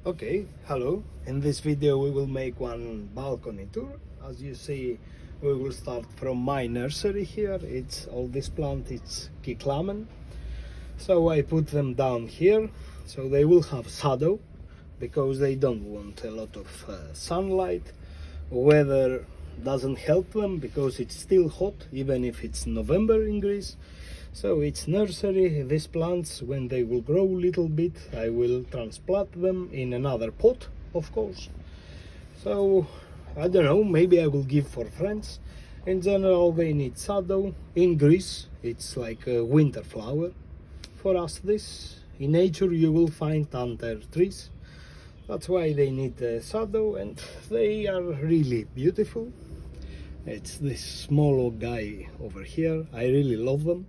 Okay, hello. In this video we will make one balcony tour. As you see, we will start from my nursery here. It's all this plant, it's cyclamen. So I put them down here so they will have shadow because they don't want a lot of sunlight. Weather doesn't help them because it's still hot even if it's November in Greece. So it's nursery. These plants, when they will grow a little bit, I will transplant them in another pot, of course. So I don't know, maybe I will give for friends. In general, they need shadow. In Greece, it's like a winter flower. For us, this in nature you will find under trees. That's why they need shadow, and they are really beautiful. It's this small guy over here. I really love them.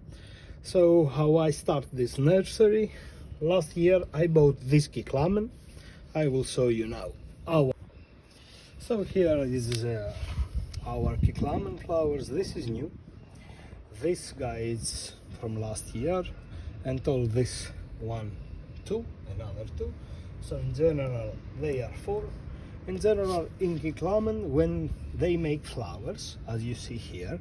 So how I start this nursery? Last year I bought this cyclamen. I will show you now. So here is our cyclamen flowers. This is new. This guy is from last year, and all this one, two, another two. So in general they are four. In general in cyclamen, when they make flowers, as you see here,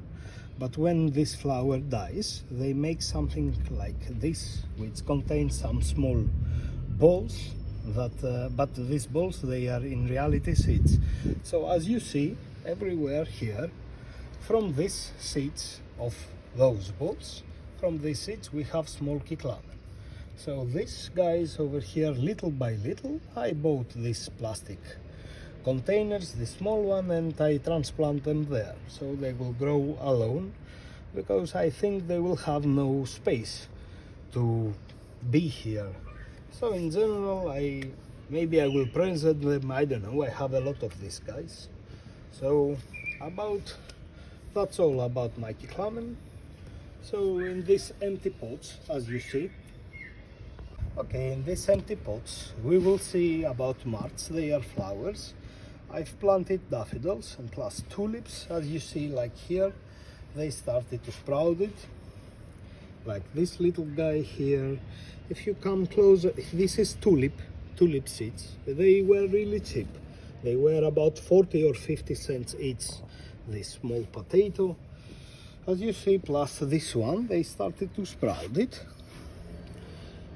but when this flower dies, they make something like this, which contains some small balls. But these balls, they are in reality seeds. So as you see everywhere here, from these seeds of those balls, from these seeds we have small cyclamen. So these guys over here, little by little, I bought these plastic containers, the small one, and I transplant them there so they will grow alone, because I think they will have no space to be here. So in general, maybe I will present them, I don't know. I have a lot of these guys. So that's all about my cyclamen. So in these empty pots, as you see, okay, in these empty pots we will see about March, they are flowers. I've planted daffodils and plus tulips. As you see, like here, they started to sprout it, like this little guy here. If you come closer, this is tulip seeds. They were really cheap. They were about 40 or 50 cents each, this small potato. As you see, plus this one, they started to sprout it.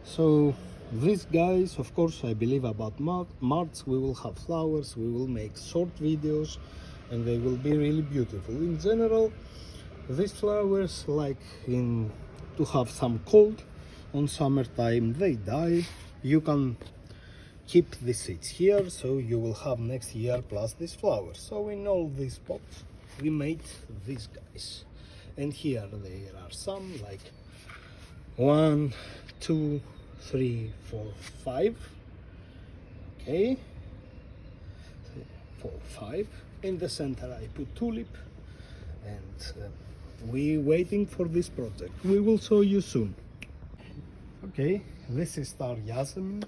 So these guys, of course, I believe about March we will have flowers. We will make short videos and they will be really beautiful. In general, these flowers like to have some cold. On summertime they die. You can keep the seeds here, so you will have next year plus these flowers. So in all these pots we made these guys, and here there are some, like 1, 2, 3, 4, 5. Okay, 4, 5. In the center I put tulip, and we waiting for this project. We will show you soon. Okay, this is star jasmine.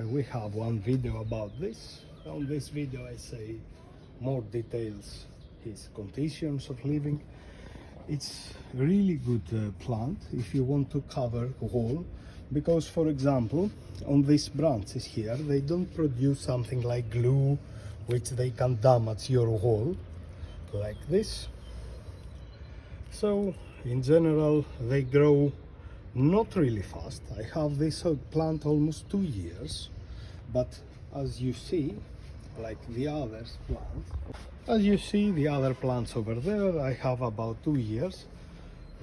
We have one video about this. On this video I say more details, his conditions of living. It's really good plant if you want to cover wall, because for example on these branches here they don't produce something like glue which they can damage your wall like this. So in general they grow not really fast. I have this plant almost 2 years, but as you see, like the other plants, as you see the other plants over there, I have about 2 years.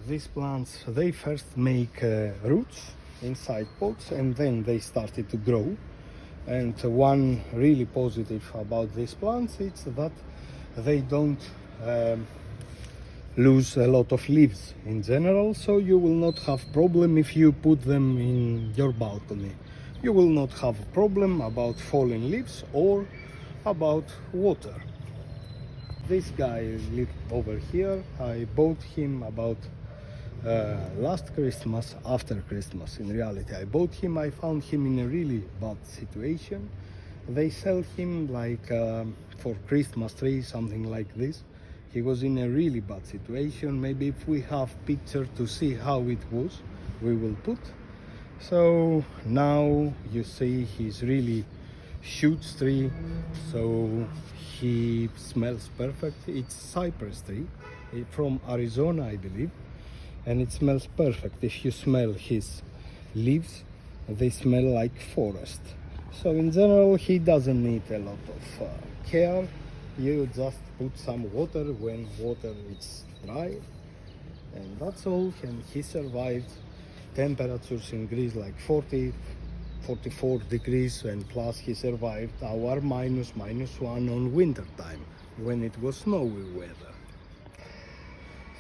These plants, they first make roots inside pots and then they started to grow. And one really positive about these plants is that they don't lose a lot of leaves in general, so you will not have problem if you put them in your balcony. You will not have a problem about falling leaves or about water. This guy over here, I bought him about last Christmas, after Christmas. In reality, I bought him. I found him in a really bad situation. They sell him like for Christmas tree, something like this. He was in a really bad situation. Maybe if we have picture to see how it was, we will put. So now you see he's really huge tree, so he smells perfect. It's cypress tree from Arizona, I believe, and it smells perfect. If you smell his leaves, they smell like forest. So in general, he doesn't need a lot of care. You just put some water when water is dry, and that's all. And he survived temperatures in Greece like 40, 44 degrees, and plus he survived our -1 on winter time when it was snowy weather.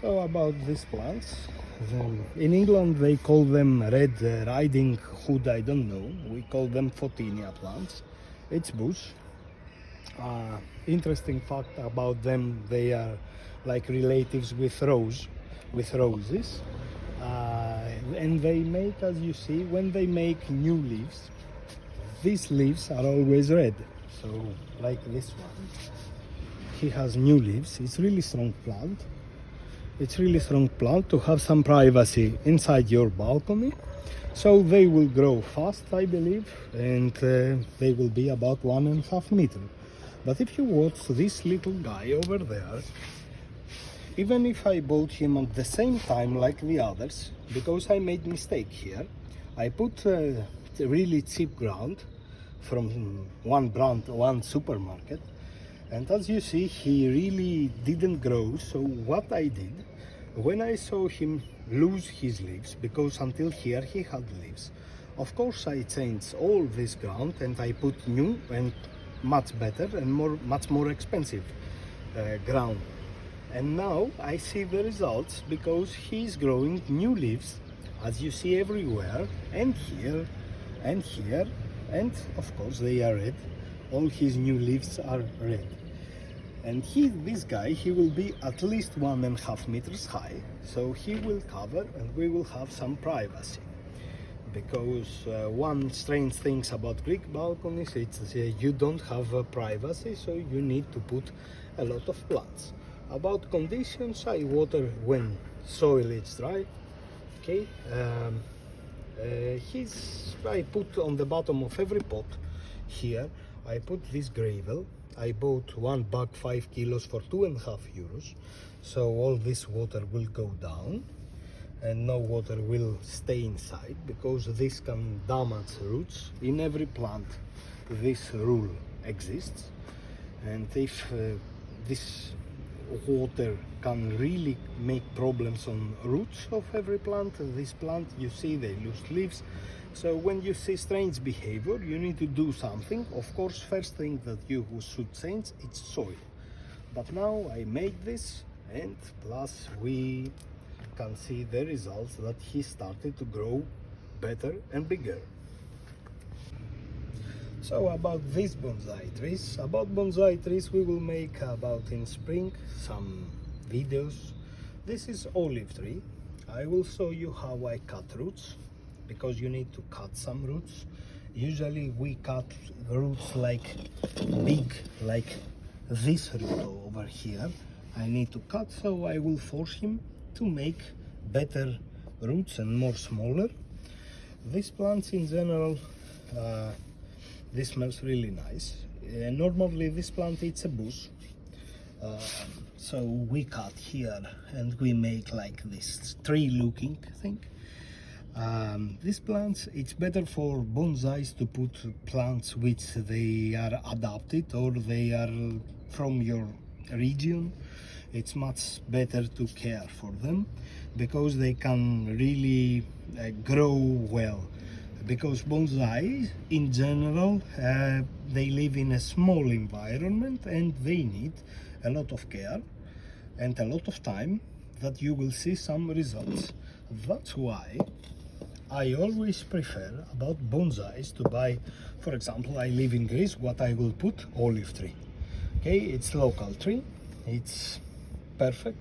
So about these plants, in England they call them Red Riding Hood, I don't know, we call them Photinia plants. It's bush. Interesting fact about them, they are like relatives with roses. And they make, as you see, when they make new leaves, these leaves are always red. So like this one, he has new leaves. It's really strong plant. It's really strong plant to have some privacy inside your balcony. So they will grow fast, I believe, and they will be about 1.5 meters. But if you watch this little guy over there, even if I bought him at the same time like the others, because I made mistake here, I put really cheap ground from one brand, one supermarket, and as you see, he really didn't grow. So what I did, when I saw him lose his leaves, because until here he had leaves, of course I changed all this ground and I put new and much better and much more expensive ground. And now I see the results, because he's growing new leaves, as you see everywhere, and here, and here, and of course they are red. All his new leaves are red. And this guy, he will be at least 1.5 meters high, so he will cover and we will have some privacy. Because one strange thing about Greek balconies, it's you don't have privacy, so you need to put a lot of plants. About conditions, I water when soil is dry. Okay, I put on the bottom of every pot here, I put this gravel. I bought one bag 5 kilos for 2.5 euros. So all this water will go down and no water will stay inside, because this can damage roots. In every plant this rule exists, and if this water can really make problems on roots of every plant, this plant, you see, they lose leaves. So when you see strange behavior, you need to do something. Of course, first thing that you should change, it's soil. But now I made this, and plus we can see the results that he started to grow better and bigger. So about these bonsai trees, we will make about in spring some videos. This is olive tree. I will show you how I cut roots, because you need to cut some roots. Usually we cut roots like big, like this root over here. I need to cut, so I will force him to make better roots and more smaller. These plants in general, this smells really nice. Normally this plant, it's a bush, so we cut here and we make like this tree looking thing. These plants, it's better for bonsais to put plants which they are adapted or they are from your region. It's much better to care for them, because they can really grow well. Because bonsai in general, they live in a small environment and they need a lot of care and a lot of time that you will see some results. That's why I always prefer about bonsais to buy, for example, I live in Greece, what I will put, olive tree. Okay, it's local tree, it's perfect,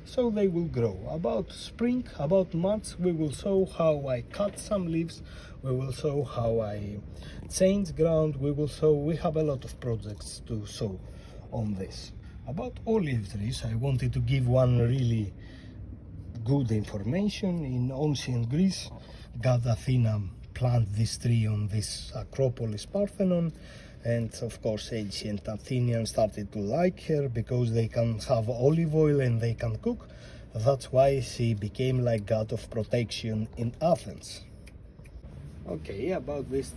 so they will grow. About spring, about March, we will show how I cut some leaves, we will show how I change ground, we have a lot of projects to show on this. About olive trees, I wanted to give one really good information. In ancient Greece, God Athena planted this tree on this Acropolis Parthenon, And of course ancient Athenians started to like her because they can have olive oil and they can cook. That's why she became like god of protection in Athens. Okay, about this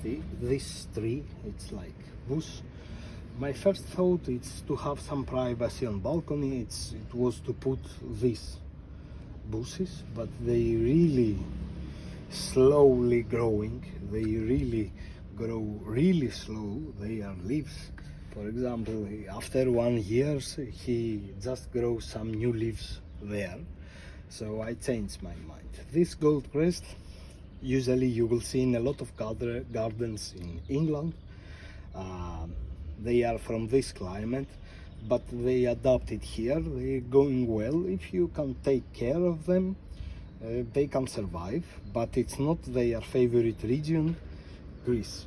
tree, it's like bush. My first thought is to have some privacy on balcony. It was to put these bushes, but they really slowly growing. They really grow really slow. They are leaves. For example, after 1 year, he just grows some new leaves there. So I changed my mind. This gold crest, usually you will see in a lot of gardens in England. They are from this climate, but they adapted here. They're going well. If you can take care of them, they can survive, but it's not their favorite region, Greece.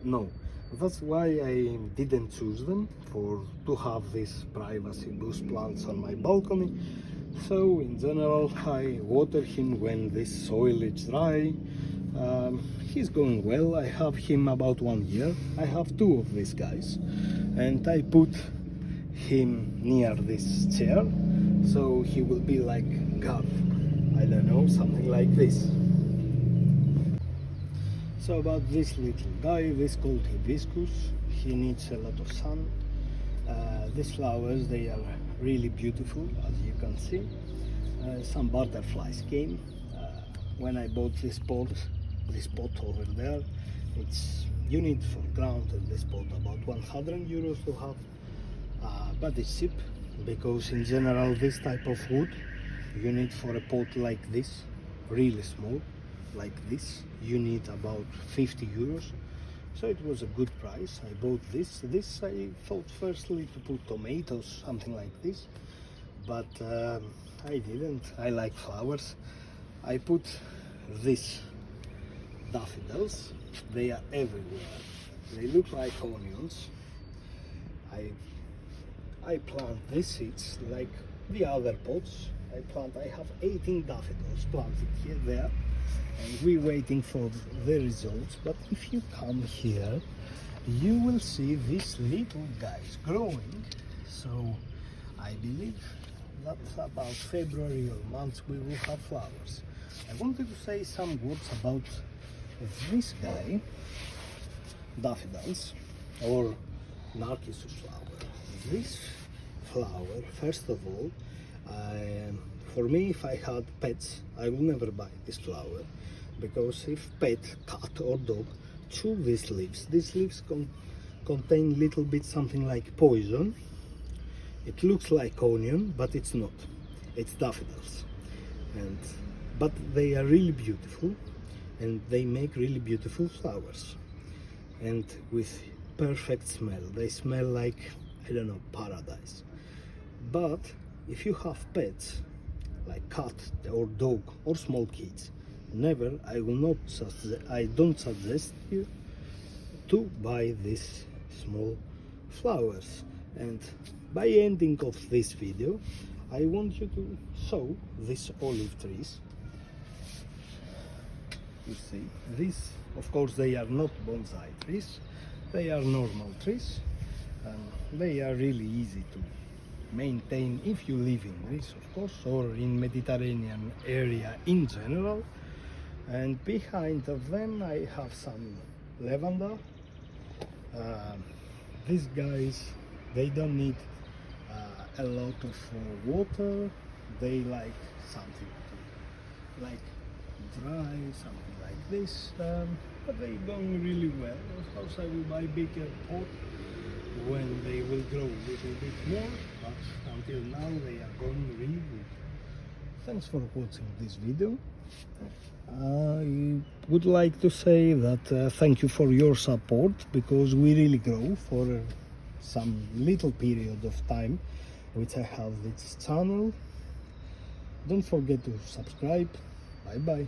No, that's why I didn't choose them to have these privacy bush plants on my balcony. So in general, I water him when this soil is dry. He's going well. I have him about 1 year. I have 2 of these guys, and I put him near this chair, so he will be like God. I don't know, something like this. So about this little guy, this called hibiscus, he needs a lot of sun. These flowers, they are really beautiful, as you can see. Some butterflies came. When I bought this pot over there, you need for ground in this pot about 100 euros to have, but it's cheap because in general this type of wood you need for a pot like this, really small, like this, you need about 50 euros. So it was a good price. I bought this. I thought firstly to put tomatoes, something like this, but I didn't. I like flowers. I put this daffodils. They are everywhere. They look like onions. I plant these seeds like the other pots. I have 18 daffodils planted here, there, and we're waiting for the results. But if you come here, you will see these little guys growing. So I believe that about February or March we will have flowers. I wanted to say some words about this guy, daffodils or narcissus flower. This flower, first of all, for me, if I had pets, I would never buy this flower, because if pet, cat or dog chew these leaves contain little bit something like poison. It looks like onion, but it's not. It's daffodils, but they are really beautiful, and they make really beautiful flowers, and with perfect smell. They smell like, I don't know, paradise. But if you have pets like cat or dog or small kids, I don't suggest you to buy these small flowers. And by ending of this video, I want you to show these olive trees. You see, these, of course, they are not bonsai trees, they are normal trees, and they are really easy to maintain if you live in Greece, of course, or in Mediterranean area in general. And behind of them I have some lavender. These guys, they don't need a lot of water. They like something like dry, something like this, but they're going really well. Of course I will buy bigger pot when they will grow a little bit more, but until now they are going really good. Thanks for watching this video. I would like to say that thank you for your support, because we really grow for some little period of time which I have this channel. Don't forget to subscribe. Bye bye.